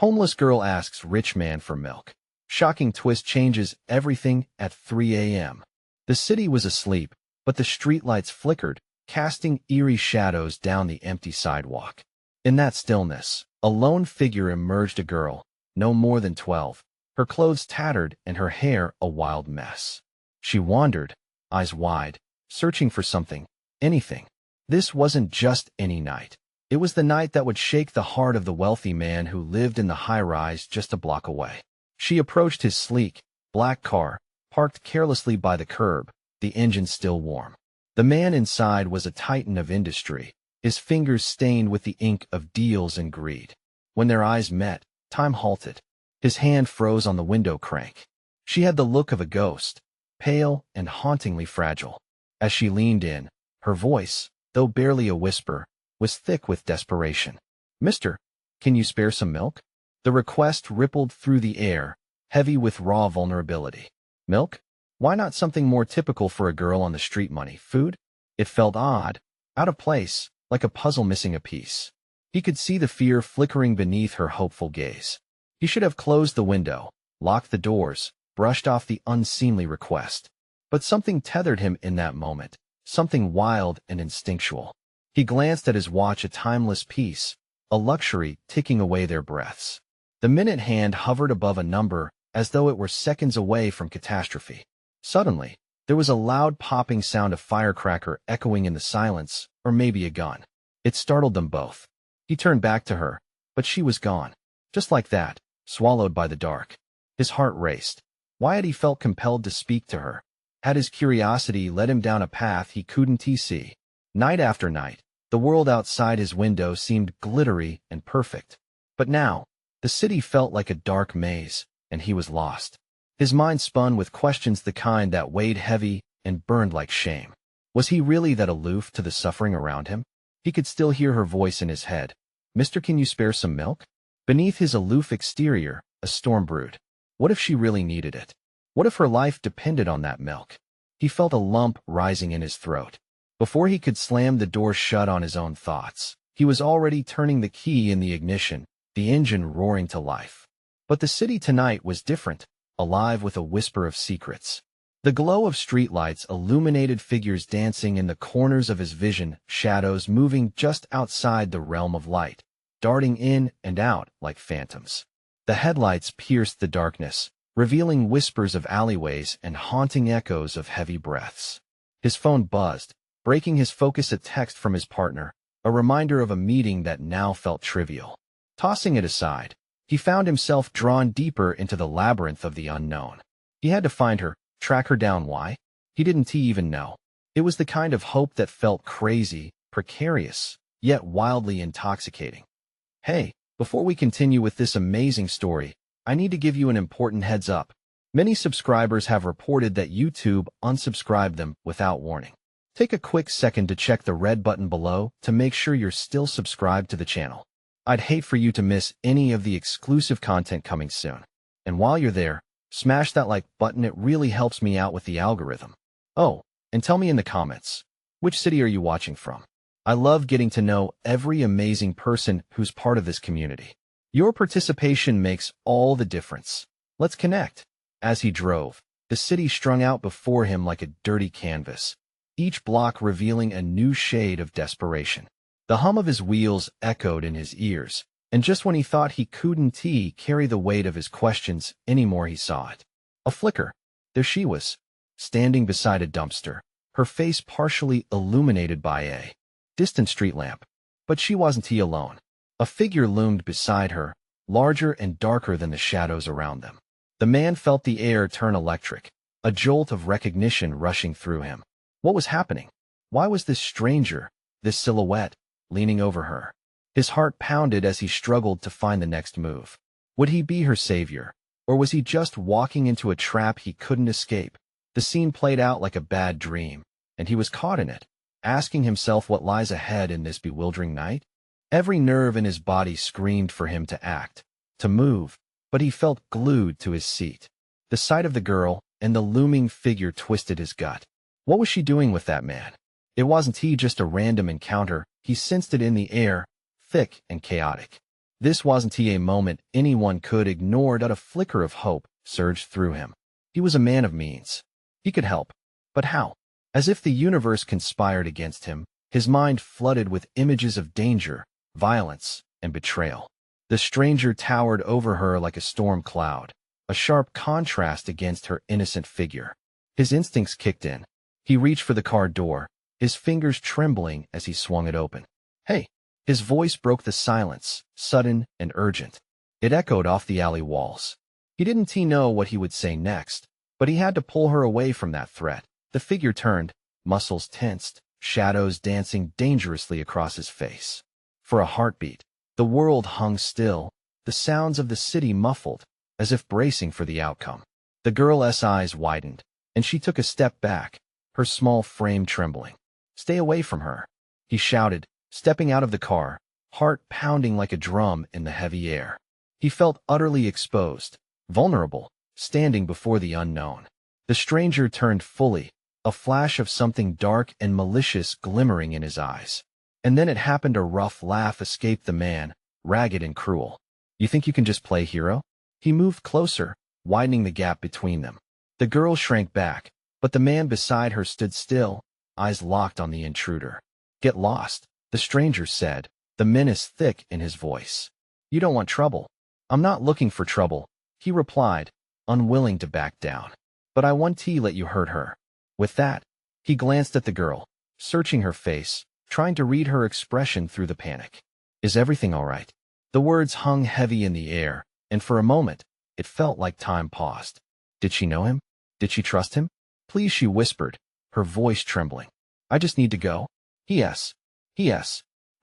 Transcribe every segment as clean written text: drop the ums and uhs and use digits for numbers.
Homeless girl asks rich man for milk. Shocking twist changes everything at 3 a.m. The city was asleep, but the streetlights flickered, casting eerie shadows down the empty sidewalk. In that stillness, a lone figure emerged, a girl, no more than 12, her clothes tattered and her hair a wild mess. She wandered, eyes wide, searching for something, anything. This wasn't just any night. It was the night that would shake the heart of the wealthy man who lived in the high-rise just a block away. She approached his sleek, black car, parked carelessly by the curb, the engine still warm. The man inside was a titan of industry, his fingers stained with the ink of deals and greed. When their eyes met, time halted. His hand froze on the window crank. She had the look of a ghost, pale and hauntingly fragile. As she leaned in, her voice, though barely a whisper, was thick with desperation. "Mister, can you spare some milk?" The request rippled through the air, heavy with raw vulnerability. Milk? Why not something more typical for a girl on the street? Money, food? It felt odd, out of place, like a puzzle missing a piece. He could see the fear flickering beneath her hopeful gaze. He should have closed the window, locked the doors, brushed off the unseemly request. But something tethered him in that moment, something wild and instinctual. He glanced at his watch, a timeless piece, a luxury ticking away their breaths. The minute hand hovered above a number as though it were seconds away from catastrophe. Suddenly, there was a loud popping sound, a firecracker echoing in the silence, or maybe a gun. It startled them both. He turned back to her, but she was gone. Just like that, swallowed by the dark. His heart raced. Why had he felt compelled to speak to her? Had his curiosity led him down a path he couldn't see? Night after night, the world outside his window seemed glittery and perfect. But now, the city felt like a dark maze, and he was lost. His mind spun with questions, the kind that weighed heavy and burned like shame. Was he really that aloof to the suffering around him? He could still hear her voice in his head. "Mister, can you spare some milk?" Beneath his aloof exterior, a storm brewed. What if she really needed it? What if her life depended on that milk? He felt a lump rising in his throat. Before he could slam the door shut on his own thoughts, he was already turning the key in the ignition, the engine roaring to life. But the city tonight was different, alive with a whisper of secrets. The glow of streetlights illuminated figures dancing in the corners of his vision, shadows moving just outside the realm of light, darting in and out like phantoms. The headlights pierced the darkness, revealing whispers of alleyways and haunting echoes of heavy breaths. His phone buzzed, breaking his focus, a text from his partner, a reminder of a meeting that now felt trivial. Tossing it aside, he found himself drawn deeper into the labyrinth of the unknown. He had to find her, track her down. Why? He didn't even know. It was the kind of hope that felt crazy, precarious, yet wildly intoxicating. Hey, before we continue with this amazing story, I need to give you an important heads up. Many subscribers have reported that YouTube unsubscribed them without warning. Take a quick second to check the red button below to make sure you're still subscribed to the channel. I'd hate for you to miss any of the exclusive content coming soon. And while you're there, smash that like button, it really helps me out with the algorithm. Oh, and tell me in the comments, which city are you watching from? I love getting to know every amazing person who's part of this community. Your participation makes all the difference. Let's connect. As he drove, the city strung out before him like a dirty canvas, each block revealing a new shade of desperation. The hum of his wheels echoed in his ears, and just when he thought he couldn't carry the weight of his questions anymore, he saw it. A flicker. There she was, standing beside a dumpster, her face partially illuminated by a distant street lamp. But she wasn't alone. A figure loomed beside her, larger and darker than the shadows around them. The man felt the air turn electric, a jolt of recognition rushing through him. What was happening? Why was this stranger, this silhouette, leaning over her? His heart pounded as he struggled to find the next move. Would he be her savior, or was he just walking into a trap he couldn't escape? The scene played out like a bad dream, and he was caught in it, asking himself what lies ahead in this bewildering night. Every nerve in his body screamed for him to act, to move, but he felt glued to his seat. The sight of the girl and the looming figure twisted his gut. What was she doing with that man? It wasn't just a random encounter, he sensed it in the air, thick and chaotic. This wasn't a moment anyone could ignore. A flicker of hope surged through him. He was a man of means. He could help. But how? As if the universe conspired against him, his mind flooded with images of danger, violence, and betrayal. The stranger towered over her like a storm cloud, a sharp contrast against her innocent figure. His instincts kicked in. He reached for the car door, his fingers trembling as he swung it open. "Hey!" His voice broke the silence, sudden and urgent. It echoed off the alley walls. He didn't know what he would say next, but he had to pull her away from that threat. The figure turned, muscles tensed, shadows dancing dangerously across his face. For a heartbeat, the world hung still, the sounds of the city muffled, as if bracing for the outcome. The girl's eyes widened, and she took a step back, her small frame trembling. "Stay away from her," he shouted, stepping out of the car, heart pounding like a drum in the heavy air. He felt utterly exposed, vulnerable, standing before the unknown. The stranger turned fully, a flash of something dark and malicious glimmering in his eyes. And then it happened. A rough laugh escaped the man, ragged and cruel. "You think you can just play hero?" He moved closer, widening the gap between them. The girl shrank back, but the man beside her stood still, eyes locked on the intruder. "Get lost," the stranger said, the menace thick in his voice. "You don't want trouble." "I'm not looking for trouble," he replied, unwilling to back down. "But I won't let you hurt her." With that, he glanced at the girl, searching her face, trying to read her expression through the panic. "Is everything all right?" The words hung heavy in the air, and for a moment, it felt like time paused. Did she know him? Did she trust him? "Please," she whispered, her voice trembling. "I just need to go." Yes.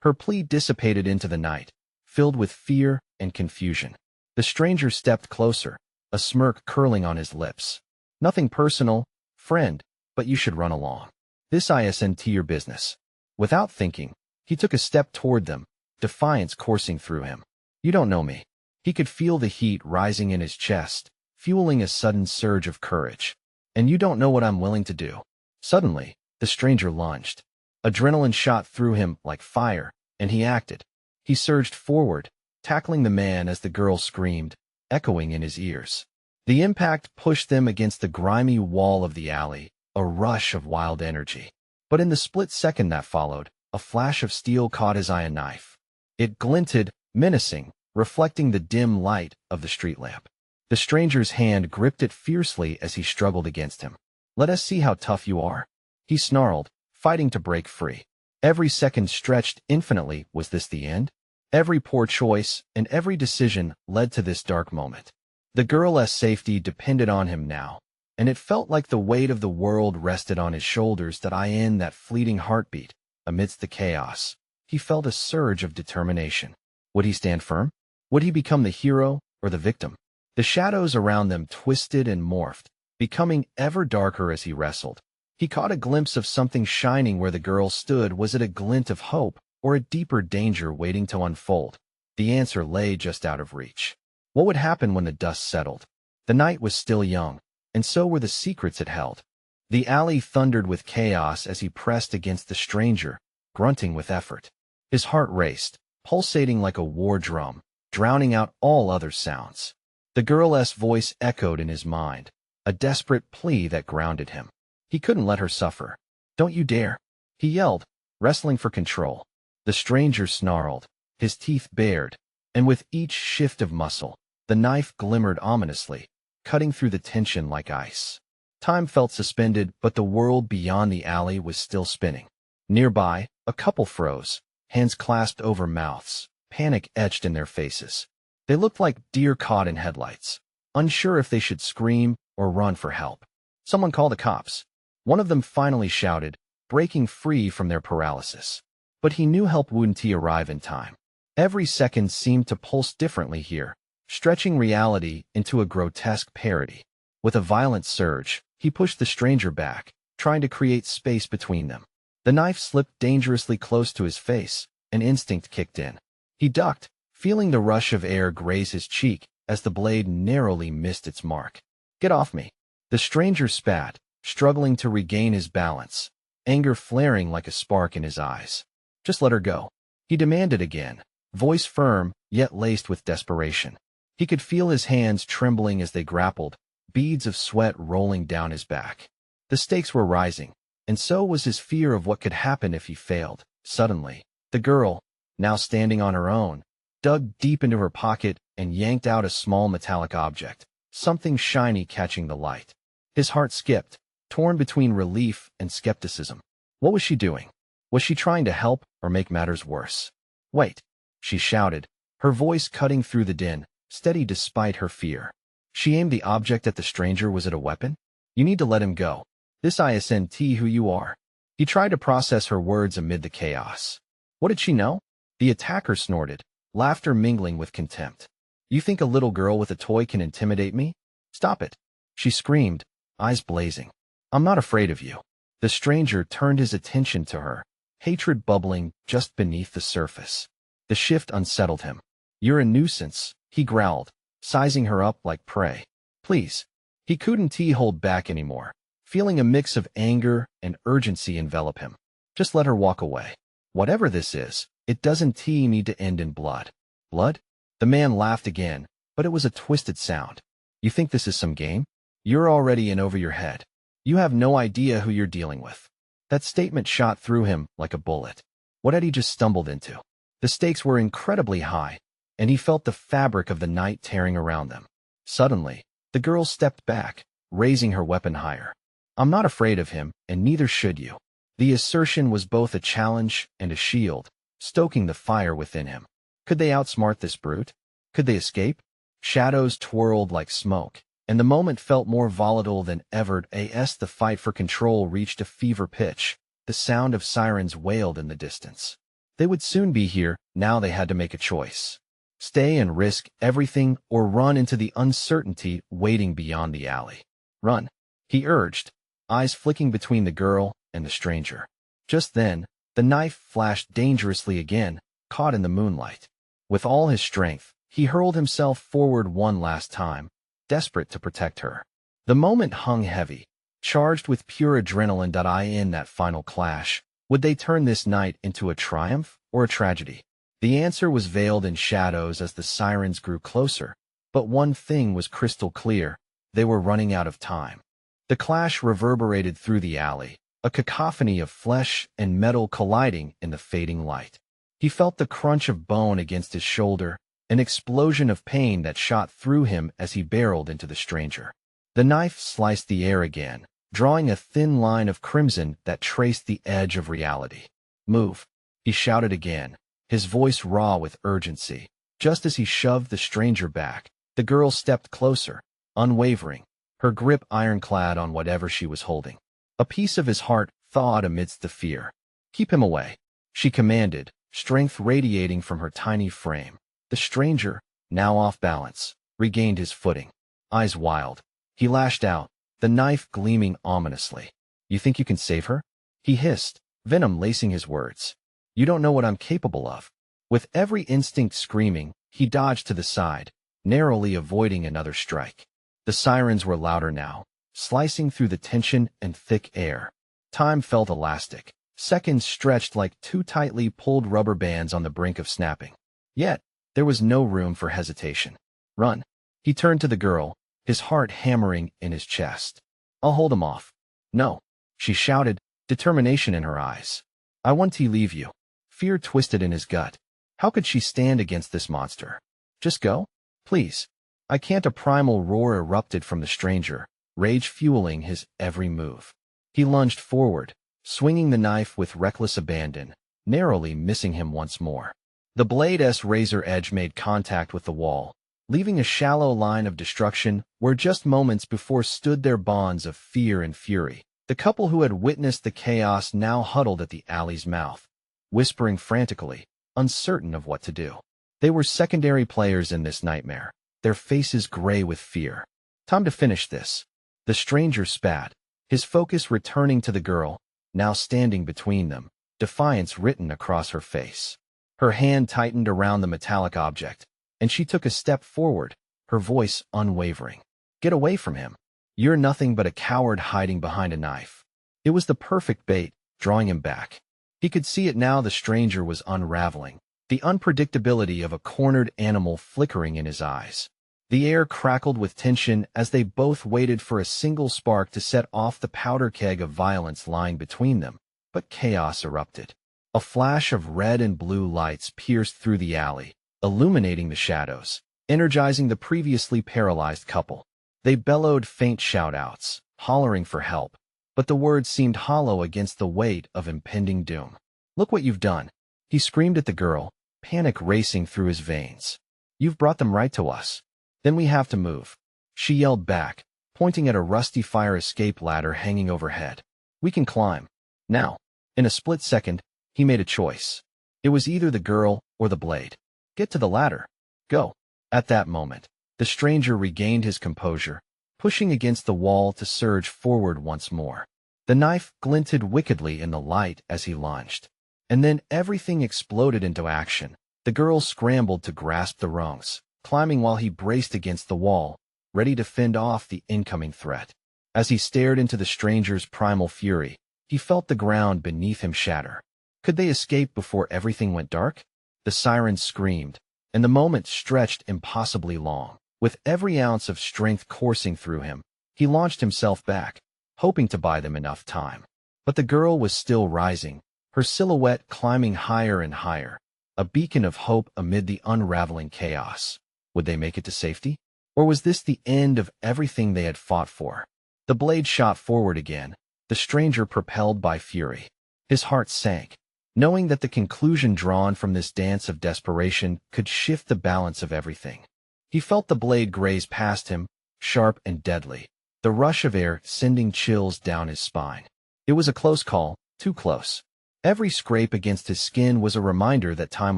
Her plea dissipated into the night, filled with fear and confusion. The stranger stepped closer, a smirk curling on his lips. "Nothing personal, friend, but you should run along. This isn't your business." Without thinking, he took a step toward them, defiance coursing through him. "You don't know me." He could feel the heat rising in his chest, fueling a sudden surge of courage. "And you don't know what I'm willing to do." Suddenly, the stranger lunged. Adrenaline shot through him like fire, and he acted. He surged forward, tackling the man as the girl screamed, echoing in his ears. The impact pushed them against the grimy wall of the alley, a rush of wild energy. But in the split second that followed, a flash of steel caught his eye. A knife. It glinted, menacing, reflecting the dim light of the street lamp. The stranger's hand gripped it fiercely as he struggled against him. "Let us see how tough you are," he snarled, fighting to break free. Every second stretched infinitely. Was this the end? Every poor choice and every decision led to this dark moment. The girl's safety depended on him now, and it felt like the weight of the world rested on his shoulders. That fleeting heartbeat, amidst the chaos, he felt a surge of determination. Would he stand firm? Would he become the hero or the victim? The shadows around them twisted and morphed, becoming ever darker as he wrestled. He caught a glimpse of something shining where the girl stood. Was it a glint of hope, or a deeper danger waiting to unfold? The answer lay just out of reach. What would happen when the dust settled? The night was still young, and so were the secrets it held. The alley thundered with chaos as he pressed against the stranger, grunting with effort. His heart raced, pulsating like a war drum, drowning out all other sounds. The girl's voice echoed in his mind, a desperate plea that grounded him. He couldn't let her suffer. "Don't you dare!" he yelled, wrestling for control. The stranger snarled, his teeth bared, and with each shift of muscle, the knife glimmered ominously, cutting through the tension like ice. Time felt suspended, but the world beyond the alley was still spinning. Nearby, a couple froze, hands clasped over mouths, panic etched in their faces. They looked like deer caught in headlights, unsure if they should scream or run for help. "Someone call the cops." One of them finally shouted, breaking free from their paralysis. But he knew help wouldn't arrive in time. Every second seemed to pulse differently here, stretching reality into a grotesque parody. With a violent surge, he pushed the stranger back, trying to create space between them. The knife slipped dangerously close to his face, and instinct kicked in. He ducked, feeling the rush of air graze his cheek as the blade narrowly missed its mark. "Get off me!" The stranger spat, struggling to regain his balance, anger flaring like a spark in his eyes. "Just let her go," he demanded again, voice firm, yet laced with desperation. He could feel his hands trembling as they grappled, beads of sweat rolling down his back. The stakes were rising, and so was his fear of what could happen if he failed. Suddenly, the girl, now standing on her own, dug deep into her pocket and yanked out a small metallic object, something shiny catching the light. His heart skipped, torn between relief and skepticism. What was she doing? Was she trying to help or make matters worse? Wait, she shouted, her voice cutting through the din, steady despite her fear. She aimed the object at the stranger. Was it a weapon? You need to let him go. This isn't who you are. He tried to process her words amid the chaos. What did she know? The attacker snorted, laughter mingling with contempt. You think a little girl with a toy can intimidate me? Stop it, she screamed, eyes blazing. I'm not afraid of you. The stranger turned his attention to her, hatred bubbling just beneath the surface. The shift unsettled him. You're a nuisance, he growled, sizing her up like prey. Please. He couldn't hold back anymore, feeling a mix of anger and urgency envelop him. Just let her walk away. Whatever this is, it doesn't need to end in blood. Blood? The man laughed again, but it was a twisted sound. You think this is some game? You're already in over your head. You have no idea who you're dealing with. That statement shot through him like a bullet. What had he just stumbled into? The stakes were incredibly high, and he felt the fabric of the night tearing around them. Suddenly, the girl stepped back, raising her weapon higher. I'm not afraid of him, and neither should you. The assertion was both a challenge and a shield, stoking the fire within him. Could they outsmart this brute? Could they escape? Shadows twirled like smoke, and the moment felt more volatile than ever as the fight for control reached a fever pitch. The sound of sirens wailed in the distance. They would soon be here. Now they had to make a choice. Stay and risk everything or run into the uncertainty waiting beyond the alley. Run, he urged, eyes flicking between the girl and the stranger. Just then, the knife flashed dangerously again, caught in the moonlight. With all his strength, he hurled himself forward one last time, desperate to protect her. The moment hung heavy, charged with pure adrenaline. In that final clash, would they turn this night into a triumph or a tragedy? The answer was veiled in shadows as the sirens grew closer, but one thing was crystal clear: they were running out of time. The clash reverberated through the alley, a cacophony of flesh and metal colliding in the fading light. He felt the crunch of bone against his shoulder, an explosion of pain that shot through him as he barreled into the stranger. The knife sliced the air again, drawing a thin line of crimson that traced the edge of reality. Move, he shouted again, his voice raw with urgency. Just as he shoved the stranger back, the girl stepped closer, unwavering, her grip ironclad on whatever she was holding. A piece of his heart thawed amidst the fear. Keep him away, she commanded, strength radiating from her tiny frame. The stranger, now off balance, regained his footing. Eyes wild, he lashed out, the knife gleaming ominously. You think you can save her? He hissed, venom lacing his words. You don't know what I'm capable of. With every instinct screaming, he dodged to the side, narrowly avoiding another strike. The sirens were louder now, slicing through the tension and thick air. Time felt elastic. Seconds stretched like two tightly pulled rubber bands on the brink of snapping. Yet, there was no room for hesitation. Run. He turned to the girl, his heart hammering in his chest. I'll hold him off. No, she shouted, determination in her eyes. I want to leave you. Fear twisted in his gut. How could she stand against this monster? Just go? Please. I can't. A primal roar erupted from the stranger, rage fueling his every move. He lunged forward, swinging the knife with reckless abandon, narrowly missing him once more. The blade's razor edge made contact with the wall, leaving a shallow line of destruction where just moments before stood their bonds of fear and fury. The couple who had witnessed the chaos now huddled at the alley's mouth, whispering frantically, uncertain of what to do. They were secondary players in this nightmare, their faces gray with fear. Time to finish this. The stranger spat, his focus returning to the girl, now standing between them, defiance written across her face. Her hand tightened around the metallic object, and she took a step forward, her voice unwavering. Get away from him. You're nothing but a coward hiding behind a knife. It was the perfect bait, drawing him back. He could see it now. The stranger was unraveling, the unpredictability of a cornered animal flickering in his eyes. The air crackled with tension as they both waited for a single spark to set off the powder keg of violence lying between them, but chaos erupted. A flash of red and blue lights pierced through the alley, illuminating the shadows, energizing the previously paralyzed couple. They bellowed faint shout-outs, hollering for help, but the words seemed hollow against the weight of impending doom. "Look what you've done," he screamed at the girl, panic racing through his veins. "You've brought them right to us. Then we have to move," she yelled back, pointing at a rusty fire escape ladder hanging overhead. "We can climb. Now." In a split second, he made a choice. It was either the girl or the blade. "Get to the ladder. Go." At that moment, the stranger regained his composure, pushing against the wall to surge forward once more. The knife glinted wickedly in the light as he lunged. And then everything exploded into action. The girl scrambled to grasp the rungs, climbing while he braced against the wall, ready to fend off the incoming threat. As he stared into the stranger's primal fury, he felt the ground beneath him shatter. Could they escape before everything went dark? The sirens screamed, and the moment stretched impossibly long. With every ounce of strength coursing through him, he launched himself back, hoping to buy them enough time. But the girl was still rising, her silhouette climbing higher and higher, a beacon of hope amid the unraveling chaos. Would they make it to safety? Or was this the end of everything they had fought for? The blade shot forward again, the stranger propelled by fury. His heart sank, knowing that the conclusion drawn from this dance of desperation could shift the balance of everything. He felt the blade graze past him, sharp and deadly, the rush of air sending chills down his spine. It was a close call, too close. Every scrape against his skin was a reminder that time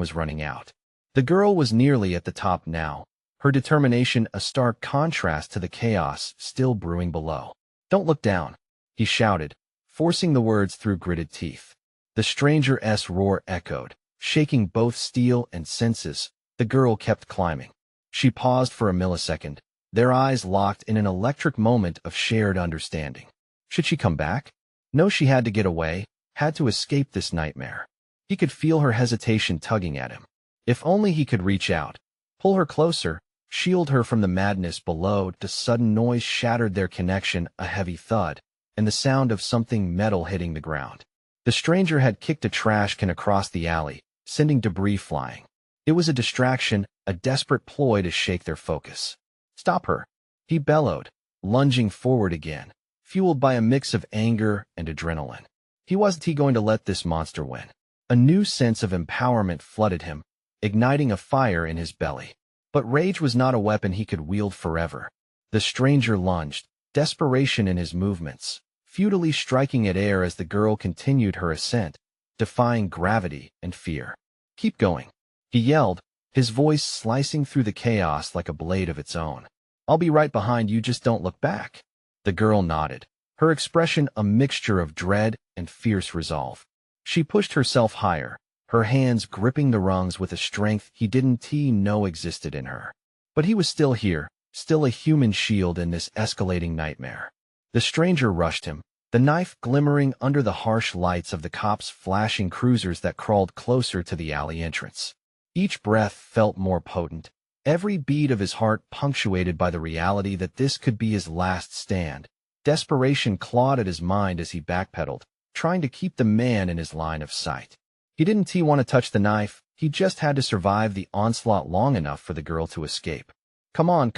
was running out. The girl was nearly at the top now, her determination a stark contrast to the chaos still brewing below. "Don't look down," he shouted, forcing the words through gritted teeth. The stranger's roar echoed, shaking both steel and senses. The girl kept climbing. She paused for a millisecond, their eyes locked in an electric moment of shared understanding. Should she come back? No, she had to get away, had to escape this nightmare. He could feel her hesitation tugging at him. If only he could reach out, pull her closer, shield her from the madness below. The sudden noise shattered their connection, a heavy thud, and the sound of something metal hitting the ground. The stranger had kicked a trash can across the alley, sending debris flying. It was a distraction, a desperate ploy to shake their focus. "Stop her," he bellowed, lunging forward again, fueled by a mix of anger and adrenaline. Wasn't going to let this monster win? A new sense of empowerment flooded him, igniting a fire in his belly. But rage was not a weapon he could wield forever. The stranger lunged, desperation in his movements, futilely striking at air as the girl continued her ascent, defying gravity and fear. "Keep going," he yelled, his voice slicing through the chaos like a blade of its own. "I'll be right behind you, just don't look back." The girl nodded, her expression a mixture of dread and fierce resolve. She pushed herself higher, her hands gripping the rungs with a strength he didn't know existed in her. But he was still here, still a human shield in this escalating nightmare. The stranger rushed him, the knife glimmering under the harsh lights of the cops' flashing cruisers that crawled closer to the alley entrance. Each breath felt more potent, every beat of his heart punctuated by the reality that this could be his last stand. Desperation clawed at his mind as he backpedaled, trying to keep the man in his line of sight. He didn't want to touch the knife, he just had to survive the onslaught long enough for the girl to escape. Come on,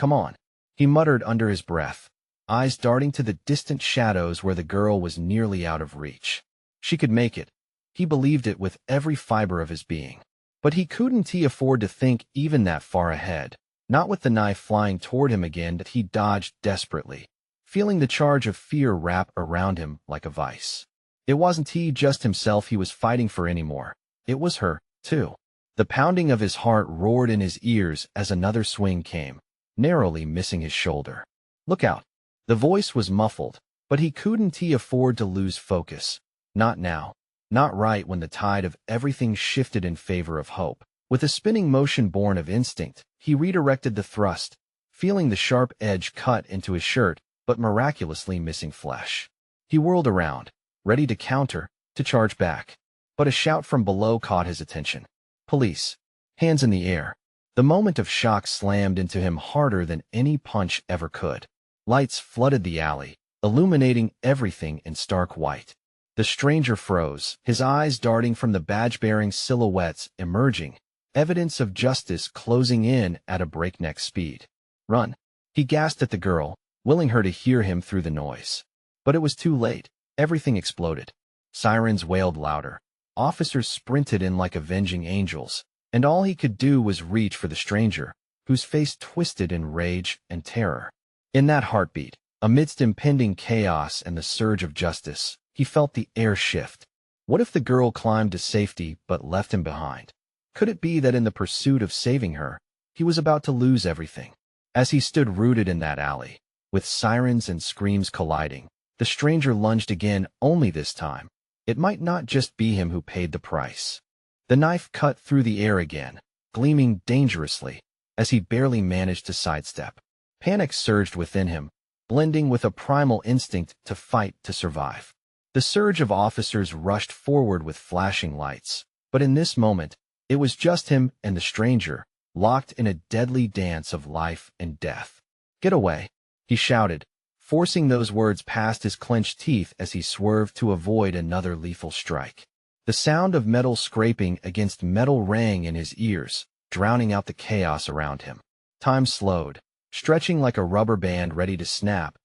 he muttered under his breath, eyes darting to the distant shadows where the girl was nearly out of reach. She could make it. He believed it with every fiber of his being. But he couldn't afford to think even that far ahead, not with the knife flying toward him again. That he dodged desperately, feeling the charge of fear wrap around him like a vice. It wasn't just himself he was fighting for anymore. It was her, too. The pounding of his heart roared in his ears as another swing came, narrowly missing his shoulder. "Look out." The voice was muffled, but he couldn't afford to lose focus. Not now. Not right when the tide of everything shifted in favor of hope. With a spinning motion born of instinct, he redirected the thrust, feeling the sharp edge cut into his shirt, but miraculously missing flesh. He whirled around, ready to counter, to charge back. But a shout from below caught his attention. "Police!" hands in the air. The moment of shock slammed into him harder than any punch ever could. Lights flooded the alley, illuminating everything in stark white. The stranger froze, his eyes darting from the badge-bearing silhouettes emerging, evidence of justice closing in at a breakneck speed. "Run!" He gasped at the girl, willing her to hear him through the noise. But it was too late. Everything exploded. Sirens wailed louder. Officers sprinted in like avenging angels, and all he could do was reach for the stranger, whose face twisted in rage and terror. In that heartbeat, amidst impending chaos and the surge of justice, he felt the air shift. What if the girl climbed to safety but left him behind? Could it be that in the pursuit of saving her, he was about to lose everything? As he stood rooted in that alley, with sirens and screams colliding, the stranger lunged again, only this time. It might not just be him who paid the price. The knife cut through the air again, gleaming dangerously, as he barely managed to sidestep. Panic surged within him, blending with a primal instinct to fight to survive. The surge of officers rushed forward with flashing lights, but in this moment, it was just him and the stranger, locked in a deadly dance of life and death. "Get away," he shouted, forcing those words past his clenched teeth as he swerved to avoid another lethal strike. The sound of metal scraping against metal rang in his ears, drowning out the chaos around him. Time slowed, stretching like a rubber band ready to snap.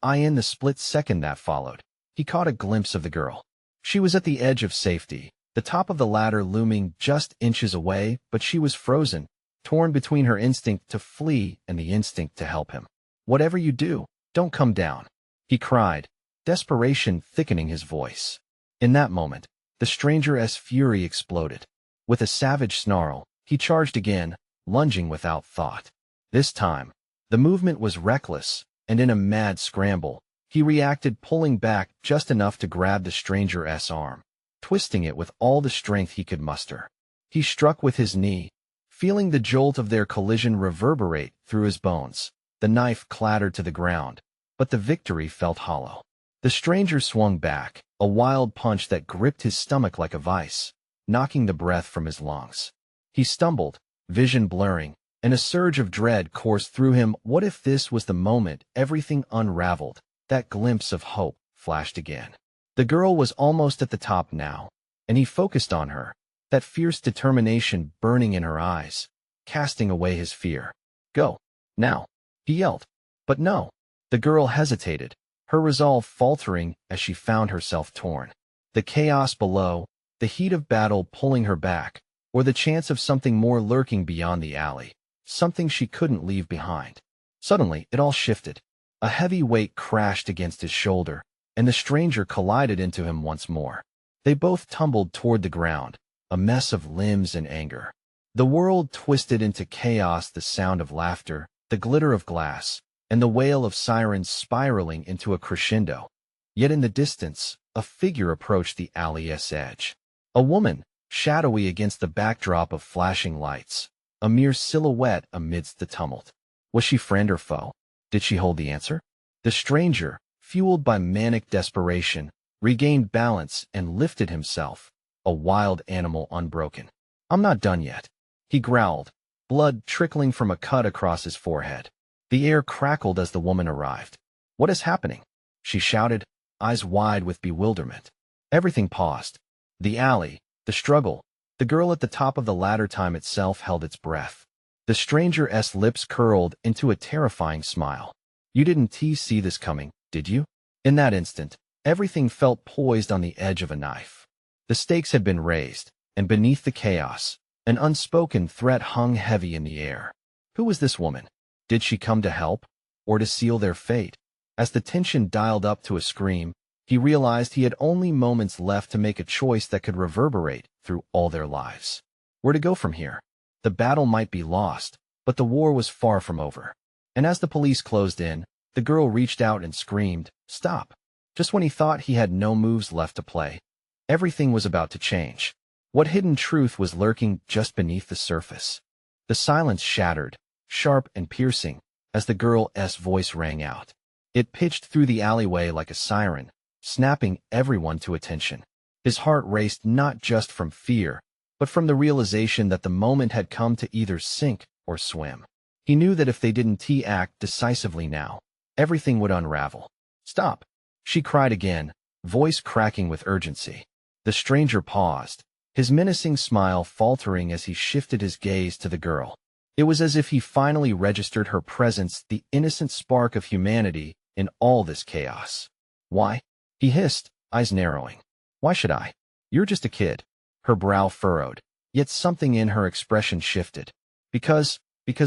In the split second that followed, he caught a glimpse of the girl. She was at the edge of safety, the top of the ladder looming just inches away, but she was frozen, torn between her instinct to flee and the instinct to help him. "Whatever you do, don't come down," he cried, desperation thickening his voice. In that moment, the stranger's fury exploded. With a savage snarl, he charged again, lunging without thought. This time, the movement was reckless, and in a mad scramble, he reacted, pulling back just enough to grab the stranger's arm, twisting it with all the strength he could muster. He struck with his knee, feeling the jolt of their collision reverberate through his bones. The knife clattered to the ground, but the victory felt hollow. The stranger swung back, a wild punch that gripped his stomach like a vice, knocking the breath from his lungs. He stumbled, vision blurring, and a surge of dread coursed through him. What if this was the moment everything unraveled? That glimpse of hope flashed again. The girl was almost at the top now, and he focused on her, that fierce determination burning in her eyes, casting away his fear. "Go, now," he yelled. But no, the girl hesitated, her resolve faltering as she found herself torn. The chaos below, the heat of battle pulling her back, or the chance of something more lurking beyond the alley, something she couldn't leave behind. Suddenly, it all shifted. A heavy weight crashed against his shoulder, and the stranger collided into him once more. They both tumbled toward the ground, a mess of limbs and anger. The world twisted into chaos, the sound of laughter, the glitter of glass, and the wail of sirens spiraling into a crescendo. Yet in the distance, a figure approached the alley's edge. A woman, shadowy against the backdrop of flashing lights, a mere silhouette amidst the tumult. Was she friend or foe? Did she hold the answer? The stranger, fueled by manic desperation, regained balance and lifted himself, a wild animal unbroken. "I'm not done yet," he growled, blood trickling from a cut across his forehead. The air crackled as the woman arrived. "What is happening?" she shouted, eyes wide with bewilderment. Everything paused. The alley, the struggle, the girl at the top of the ladder. Time itself held its breath. The stranger's lips curled into a terrifying smile. "You didn't see this coming, did you?" In that instant, everything felt poised on the edge of a knife. The stakes had been raised, and beneath the chaos, an unspoken threat hung heavy in the air. Who was this woman? Did she come to help, or to seal their fate? As the tension dialed up to a scream, he realized he had only moments left to make a choice that could reverberate through all their lives. Where to go from here? The battle might be lost, but the war was far from over. And as the police closed in, the girl reached out and screamed, "Stop!" Just when he thought he had no moves left to play, everything was about to change. What hidden truth was lurking just beneath the surface? The silence shattered, sharp and piercing, as the girl's voice rang out. It pitched through the alleyway like a siren, snapping everyone to attention. His heart raced not just from fear, but from the realization that the moment had come to either sink or swim. He knew that if they didn't act decisively now, everything would unravel. "Stop!" she cried again, voice cracking with urgency. The stranger paused, his menacing smile faltering as he shifted his gaze to the girl. It was as if he finally registered her presence, the innocent spark of humanity in all this chaos. "Why?" he hissed, eyes narrowing. "Why should I? You're just a kid." Her brow furrowed, yet something in her expression shifted. Because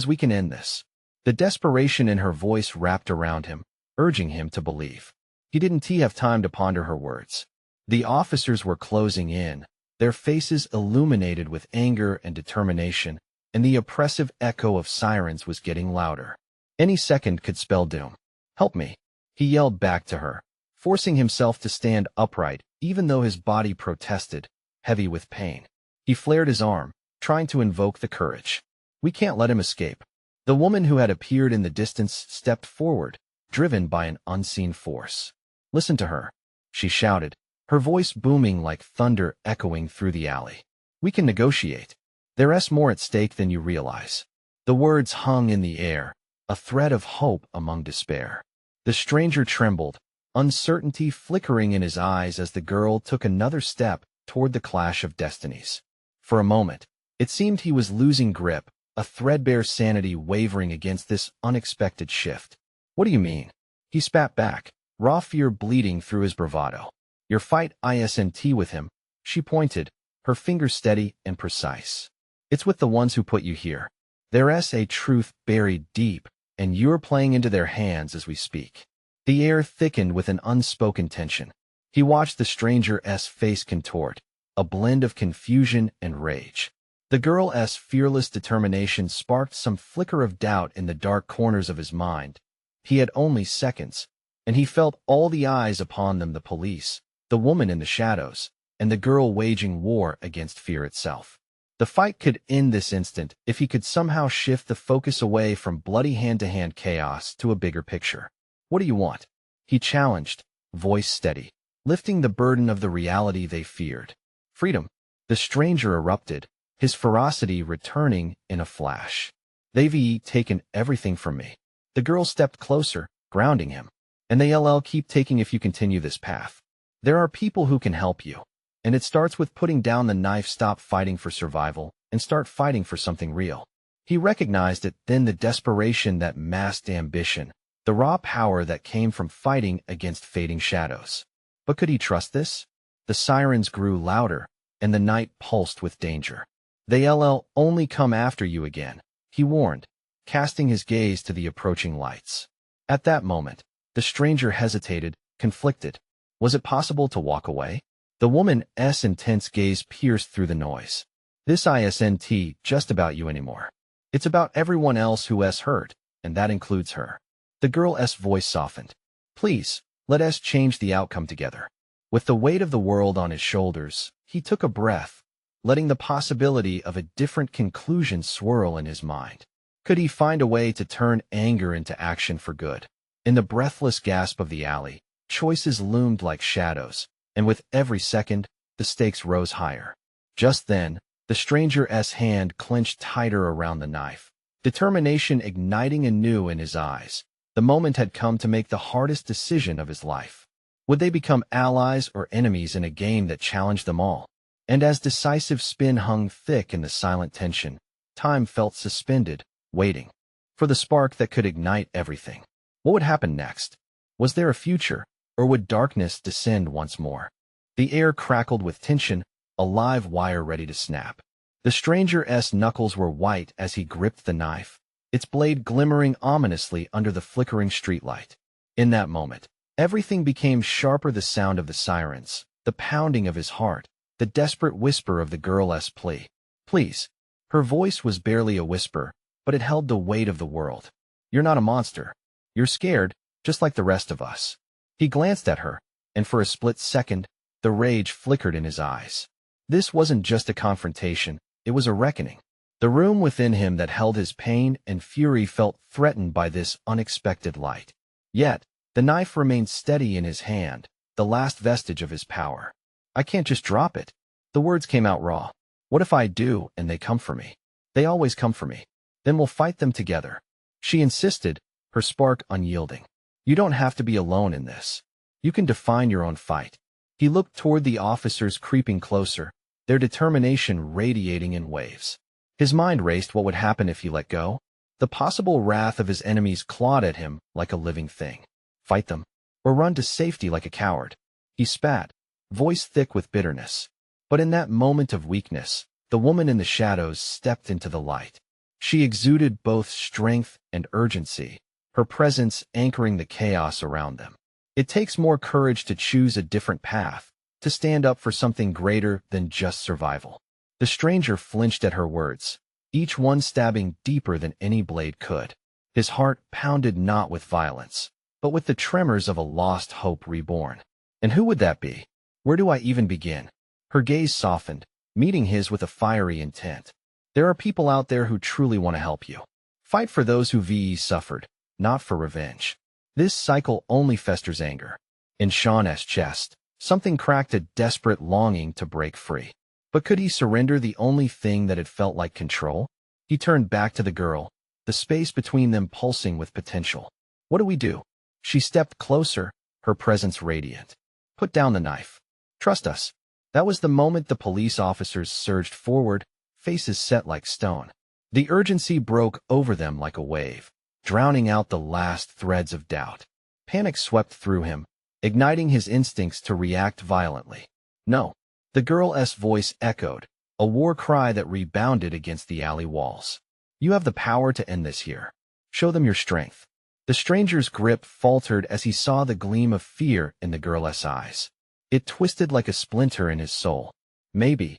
we can end this." The desperation in her voice wrapped around him, urging him to believe. He didn't have time to ponder her words. The officers were closing in, their faces illuminated with anger and determination, and the oppressive echo of sirens was getting louder. Any second could spell doom. "Help me," he yelled back to her, forcing himself to stand upright even though his body protested, heavy with pain. He flared his arm, trying to invoke the courage. "We can't let him escape." The woman who had appeared in the distance stepped forward, driven by an unseen force. "Listen to her," she shouted, her voice booming like thunder echoing through the alley. "We can negotiate. There's more at stake than you realize." The words hung in the air, a thread of hope among despair. The stranger trembled, uncertainty flickering in his eyes as the girl took another step toward the clash of destinies. For a moment, it seemed he was losing grip, a threadbare sanity wavering against this unexpected shift. "What do you mean?" he spat back, raw fear bleeding through his bravado. "Your fight isn't with him," she pointed, her fingers steady and precise. "It's with the ones who put you here. There's a truth buried deep, and you're playing into their hands as we speak." The air thickened with an unspoken tension. He watched the stranger's face contort, a blend of confusion and rage. The girl's fearless determination sparked some flicker of doubt in the dark corners of his mind. He had only seconds, and he felt all the eyes upon them, the police, the woman in the shadows, and the girl waging war against fear itself. The fight could end this instant if he could somehow shift the focus away from bloody hand-to-hand chaos to a bigger picture. "What do you want?" he challenged, voice steady, lifting the burden of the reality they feared. "Freedom," the stranger erupted, his ferocity returning in a flash. "They've taken everything from me." The girl stepped closer, grounding him. "And they'll keep taking if you continue this path. There are people who can help you. And it starts with putting down the knife, stop fighting for survival, and start fighting for something real." He recognized it then, the desperation that masked ambition, the raw power that came from fighting against fading shadows. But could he trust this? The sirens grew louder, and the night pulsed with danger. "They'll only come after you again," he warned, casting his gaze to the approaching lights. At that moment, the stranger hesitated, conflicted. Was it possible to walk away? The woman's intense gaze pierced through the noise. "This isn't just about you anymore. It's about everyone else who's hurt, and that includes her." The girl's voice softened. "Please, let us change the outcome together." With the weight of the world on his shoulders, he took a breath, letting the possibility of a different conclusion swirl in his mind. Could he find a way to turn anger into action for good? In the breathless gasp of the alley, choices loomed like shadows, and with every second, the stakes rose higher. Just then, the stranger's hand clenched tighter around the knife, determination igniting anew in his eyes. The moment had come to make the hardest decision of his life. Would they become allies or enemies in a game that challenged them all? And as decisive spin hung thick in the silent tension, time felt suspended, waiting for the spark that could ignite everything. What would happen next? Was there a future, or would darkness descend once more? The air crackled with tension, a live wire ready to snap. The stranger's knuckles were white as he gripped the knife, its blade glimmering ominously under the flickering streetlight. In that moment, everything became sharper: the sound of the sirens, the pounding of his heart, the desperate whisper of the girl's plea. "Please." Her voice was barely a whisper, but it held the weight of the world. "You're not a monster. You're scared, just like the rest of us." He glanced at her, and for a split second, the rage flickered in his eyes. This wasn't just a confrontation, it was a reckoning. The room within him that held his pain and fury felt threatened by this unexpected light. Yet, the knife remained steady in his hand, the last vestige of his power. "I can't just drop it." The words came out raw. What if I do and they come for me? They always come for me. Then we'll fight them together. She insisted, her spark unyielding. You don't have to be alone in this. You can define your own fight. He looked toward the officers creeping closer, their determination radiating in waves. His mind raced what would happen if he let go. The possible wrath of his enemies clawed at him like a living thing. Fight them, or run to safety like a coward. He spat, voice thick with bitterness. But in that moment of weakness, the woman in the shadows stepped into the light. She exuded both strength and urgency, her presence anchoring the chaos around them. It takes more courage to choose a different path, to stand up for something greater than just survival. The stranger flinched at her words, each one stabbing deeper than any blade could. His heart pounded not with violence, but with the tremors of a lost hope reborn. And who would that be? Where do I even begin? Her gaze softened, meeting his with a fiery intent. There are people out there who truly want to help you. Fight for those who VE suffered, not for revenge. This cycle only festers anger. In Sean's chest, something cracked a desperate longing to break free. But could he surrender the only thing that had felt like control? He turned back to the girl, the space between them pulsing with potential. What do we do? She stepped closer, her presence radiant. Put down the knife. Trust us. That was the moment the police officers surged forward, faces set like stone. The urgency broke over them like a wave, drowning out the last threads of doubt. Panic swept through him, igniting his instincts to react violently. No. The girl's voice echoed, a war cry that rebounded against the alley walls. You have the power to end this here. Show them your strength. The stranger's grip faltered as he saw the gleam of fear in the girl's eyes. It twisted like a splinter in his soul. Maybe,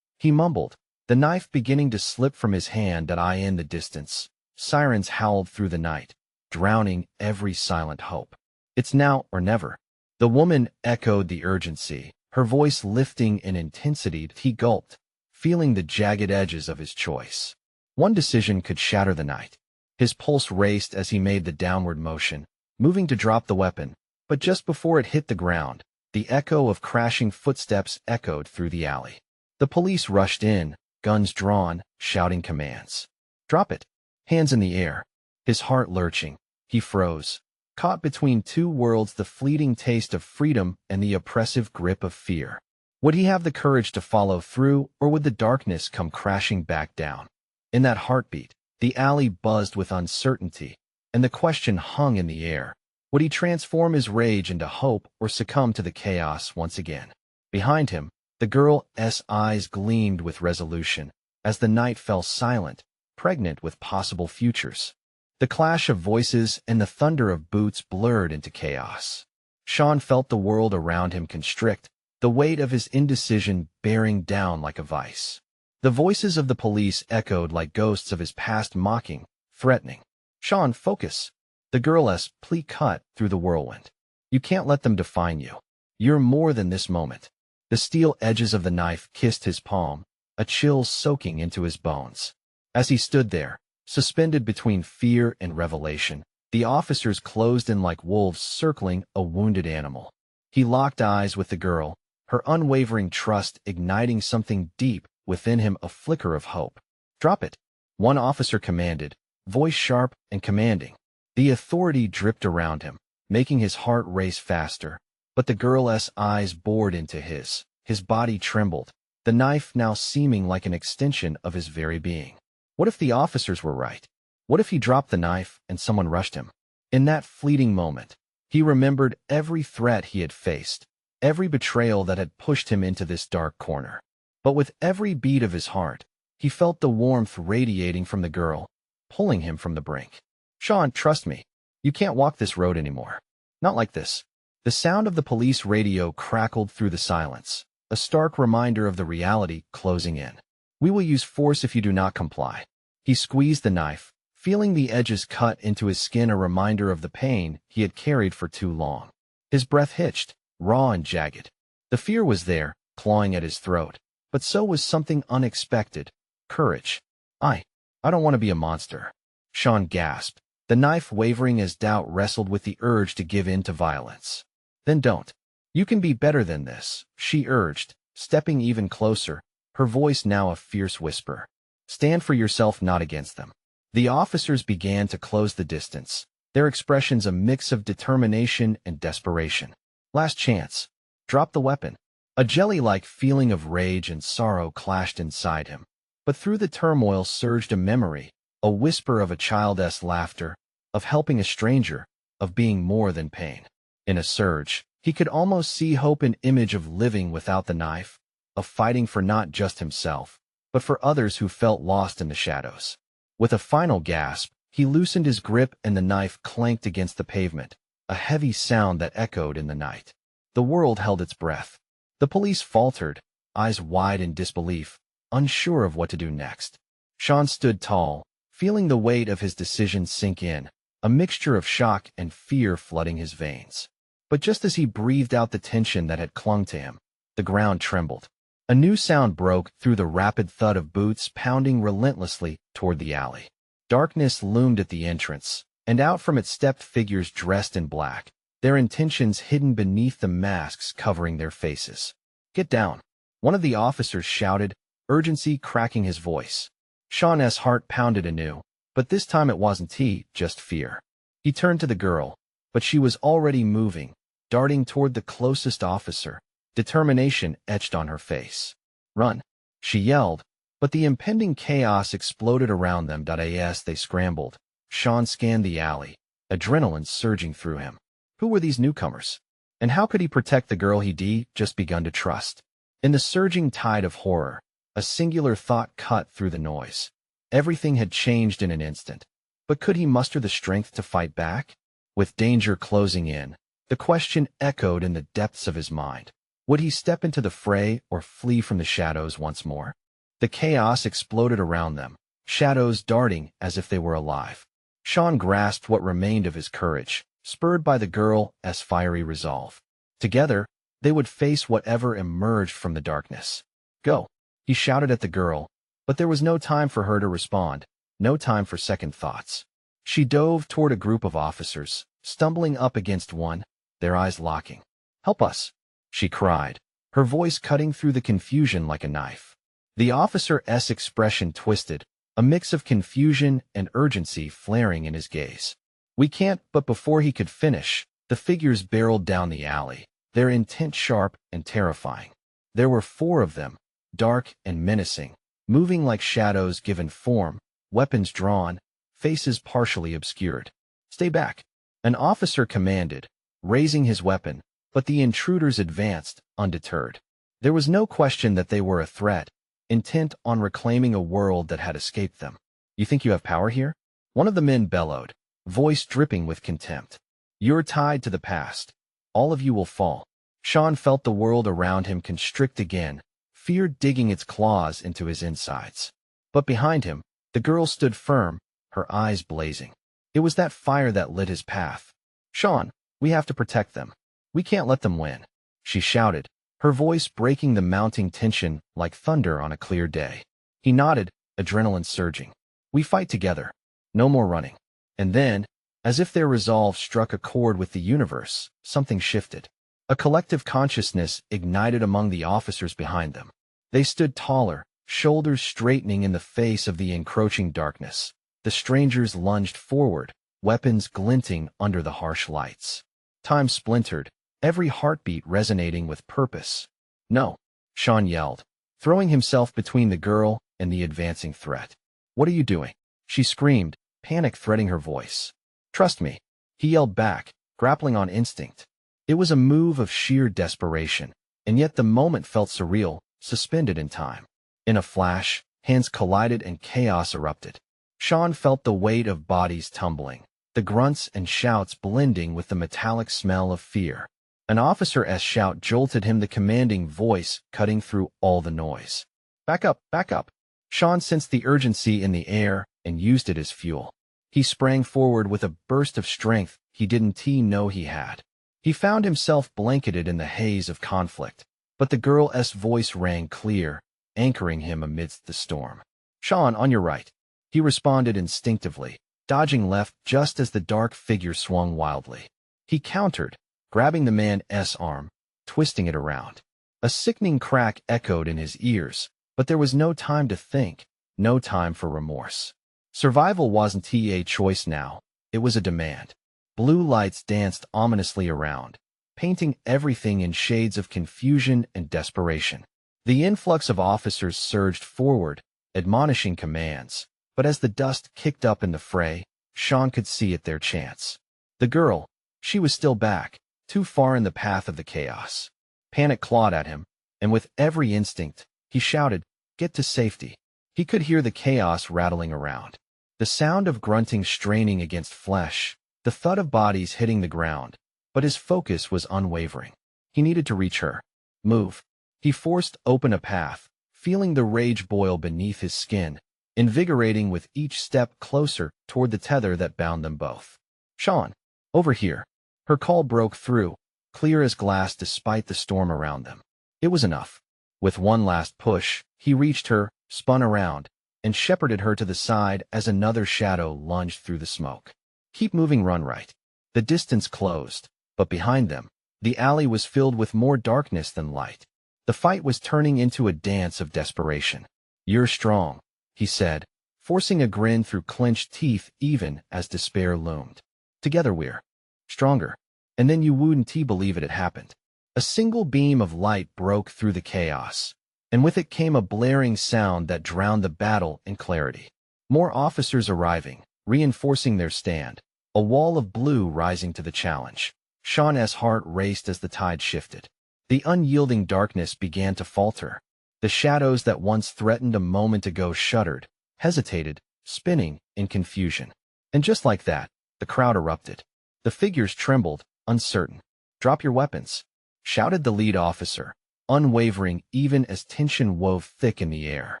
he mumbled, the knife beginning to slip from his hand in the distance. Sirens howled through the night, drowning every silent hope. It's now or never. The woman echoed the urgency, her voice lifting in intensity. He gulped, feeling the jagged edges of his choice. One decision could shatter the night. His pulse raced as he made the downward motion, moving to drop the weapon, but just before it hit the ground, the echo of crashing footsteps echoed through the alley. The police rushed in, guns drawn, shouting commands. Drop it. Hands in the air. His heart lurching, he froze, caught between two worlds, the fleeting taste of freedom and the oppressive grip of fear. Would he have the courage to follow through, or would the darkness come crashing back down? In that heartbeat, the alley buzzed with uncertainty, and the question hung in the air. Would he transform his rage into hope or succumb to the chaos once again? Behind him, the girl's eyes gleamed with resolution as the night fell silent, pregnant with possible futures. The clash of voices and the thunder of boots blurred into chaos. Sean felt the world around him constrict, the weight of his indecision bearing down like a vice. The voices of the police echoed like ghosts of his past, mocking, threatening. Sean, focus. The girl's plea cut through the whirlwind. You can't let them define you. You're more than this moment. The steel edges of the knife kissed his palm, a chill soaking into his bones. As he stood there, suspended between fear and revelation, the officers closed in like wolves circling a wounded animal. He locked eyes with the girl, her unwavering trust igniting something deep within him, a flicker of hope. Drop it. One officer commanded, voice sharp and commanding. The authority dripped around him, making his heart race faster. But the girl's eyes bored into his body trembled, the knife now seeming like an extension of his very being. What if the officers were right? What if he dropped the knife and someone rushed him? In that fleeting moment, he remembered every threat he had faced, every betrayal that had pushed him into this dark corner. But with every beat of his heart, he felt the warmth radiating from the girl, pulling him from the brink. Sean, trust me. You can't walk this road anymore. Not like this. The sound of the police radio crackled through the silence, a stark reminder of the reality closing in. We will use force if you do not comply. He squeezed the knife, feeling the edges cut into his skin, a reminder of the pain he had carried for too long. His breath hitched, raw and jagged. The fear was there, clawing at his throat, but so was something unexpected. Courage. I don't want to be a monster. Sean gasped, the knife wavering as doubt wrestled with the urge to give in to violence. Then don't. You can be better than this, she urged, stepping even closer, her voice now a fierce whisper. Stand for yourself, not against them. The officers began to close the distance, their expressions a mix of determination and desperation. Last chance. Drop the weapon. A jelly-like feeling of rage and sorrow clashed inside him. But through the turmoil surged a memory, a whisper of a child's laughter, of helping a stranger, of being more than pain. In a surge, he could almost see hope, an image of living without the knife, of fighting for not just himself, but for others who felt lost in the shadows. With a final gasp, he loosened his grip and the knife clanked against the pavement, a heavy sound that echoed in the night. The world held its breath. The police faltered, eyes wide in disbelief, unsure of what to do next. Sean stood tall, feeling the weight of his decision sink in, a mixture of shock and fear flooding his veins. But just as he breathed out the tension that had clung to him, the ground trembled. A new sound broke through the rapid thud of boots pounding relentlessly toward the alley. Darkness loomed at the entrance, and out from it stepped figures dressed in black, their intentions hidden beneath the masks covering their faces. Get down, one of the officers shouted, urgency cracking his voice. Sean's heart pounded anew, but this time it wasn't just fear. He turned to the girl, but she was already moving, darting toward the closest officer, determination etched on her face. Run, she yelled, but the impending chaos exploded around them. As they scrambled, Sean scanned the alley, adrenaline surging through him. Who were these newcomers? And how could he protect the girl he'd just begun to trust? In the surging tide of horror, a singular thought cut through the noise. Everything had changed in an instant. But could he muster the strength to fight back? With danger closing in, the question echoed in the depths of his mind. Would he step into the fray or flee from the shadows once more? The chaos exploded around them, shadows darting as if they were alive. Sean grasped what remained of his courage, spurred by the girl's fiery resolve. Together, they would face whatever emerged from the darkness. Go, he shouted at the girl, but there was no time for her to respond, no time for second thoughts. She dove toward a group of officers, stumbling up against one, their eyes locking. Help us, she cried, her voice cutting through the confusion like a knife. The officer's expression twisted, a mix of confusion and urgency flaring in his gaze. We can't, but before he could finish, the figures barreled down the alley, their intent sharp and terrifying. There were 4 of them, dark and menacing, moving like shadows given form, weapons drawn, faces partially obscured. Stay back, an officer commanded, raising his weapon, but the intruders advanced, undeterred. There was no question that they were a threat, intent on reclaiming a world that had escaped them. You think you have power here? One of the men bellowed, voice dripping with contempt. You're tied to the past. All of you will fall. Sean felt the world around him constrict again, fear digging its claws into his insides. But behind him, the girl stood firm, her eyes blazing. It was that fire that lit his path. Sean, we have to protect them. We can't let them win, she shouted, her voice breaking the mounting tension like thunder on a clear day. He nodded, adrenaline surging. We fight together. No more running. And then, as if their resolve struck a chord with the universe, something shifted. A collective consciousness ignited among the officers behind them. They stood taller, shoulders straightening in the face of the encroaching darkness. The strangers lunged forward, weapons glinting under the harsh lights. Time splintered, every heartbeat resonating with purpose. No, Sean yelled, throwing himself between the girl and the advancing threat. What are you doing? She screamed, panic threading her voice. Trust me, he yelled back, grappling on instinct. It was a move of sheer desperation, and yet the moment felt surreal, suspended in time. In a flash, hands collided and chaos erupted. Sean felt the weight of bodies tumbling, the grunts and shouts blending with the metallic smell of fear. An officer's shout jolted him, the commanding voice cutting through all the noise. Back up, back up. Sean sensed the urgency in the air and used it as fuel. He sprang forward with a burst of strength he didn't know he had. He found himself blanketed in the haze of conflict, but the girl's voice rang clear, anchoring him amidst the storm. Sean, on your right. He responded instinctively, dodging left just as the dark figure swung wildly. He countered, grabbing the man's arm, twisting it around. A sickening crack echoed in his ears, But there was no time to think, no time for remorse. Survival wasn't a choice now, it was a demand. Blue lights danced ominously around, painting everything in shades of confusion and desperation. The influx of officers surged forward, admonishing commands, but as the dust kicked up in the fray, Sean could see it their chance. The girl, she was still back, too far in the path of the chaos. Panic clawed at him, and with every instinct, he shouted, "Get to safety." He could hear the chaos rattling around. The sound of grunting straining against flesh, the thud of bodies hitting the ground, but his focus was unwavering. He needed to reach her. Move. He forced open a path, feeling the rage boil beneath his skin, invigorating with each step closer toward the tether that bound them both. "Sean, over here." Her call broke through, clear as glass despite the storm around them. It was enough. With one last push, he reached her, spun around, and shepherded her to the side as another shadow lunged through the smoke. "Keep moving, run right." The distance closed, but behind them, the alley was filled with more darkness than light. The fight was turning into a dance of desperation. "You're strong," he said, forcing a grin through clenched teeth even as despair loomed. "Together we're stronger." And then you wouldn't believe it had happened. A single beam of light broke through the chaos, and with it came a blaring sound that drowned the battle in clarity. More officers arriving, reinforcing their stand, a wall of blue rising to the challenge. Sean's heart raced as the tide shifted. The unyielding darkness began to falter. The shadows that once threatened a moment ago shuddered, hesitated, spinning in confusion. And just like that, the crowd erupted. The figures trembled, uncertain. "Drop your weapons," shouted the lead officer, unwavering even as tension wove thick in the air.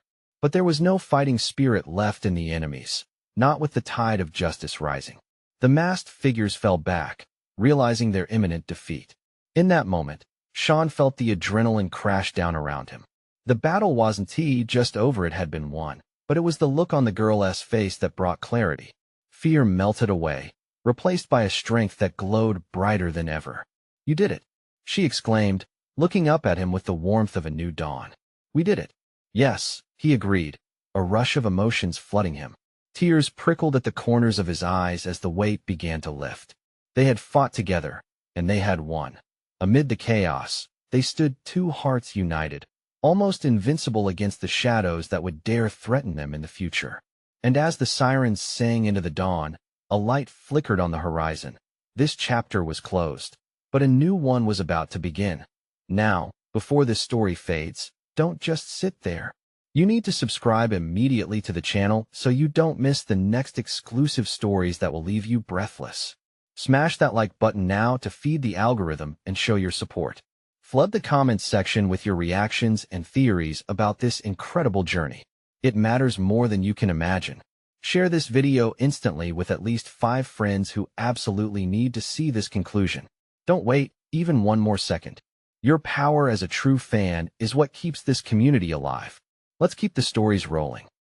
But there was no fighting spirit left in the enemies, not with the tide of justice rising. The masked figures fell back, realizing their imminent defeat. In that moment, Sean felt the adrenaline crash down around him. The battle wasn't just over, it had been won, but it was the look on the girl's face that brought clarity. Fear melted away, replaced by a strength that glowed brighter than ever. "You did it," she exclaimed, looking up at him with the warmth of a new dawn. "We did it." "Yes," he agreed, a rush of emotions flooding him. Tears prickled at the corners of his eyes as the weight began to lift. They had fought together, and they had won. Amid the chaos, they stood two hearts united, almost invincible against the shadows that would dare threaten them in the future. And as the sirens sang into the dawn, a light flickered on the horizon. This chapter was closed, but a new one was about to begin. Now, before this story fades, don't just sit there. You need to subscribe immediately to the channel so you don't miss the next exclusive stories that will leave you breathless. Smash that like button now to feed the algorithm and show your support. Flood the comments section with your reactions and theories about this incredible journey. It matters more than you can imagine. Share this video instantly with at least 5 friends who absolutely need to see this conclusion. Don't wait even one more second. Your power as a true fan is what keeps this community alive. Let's keep the stories rolling.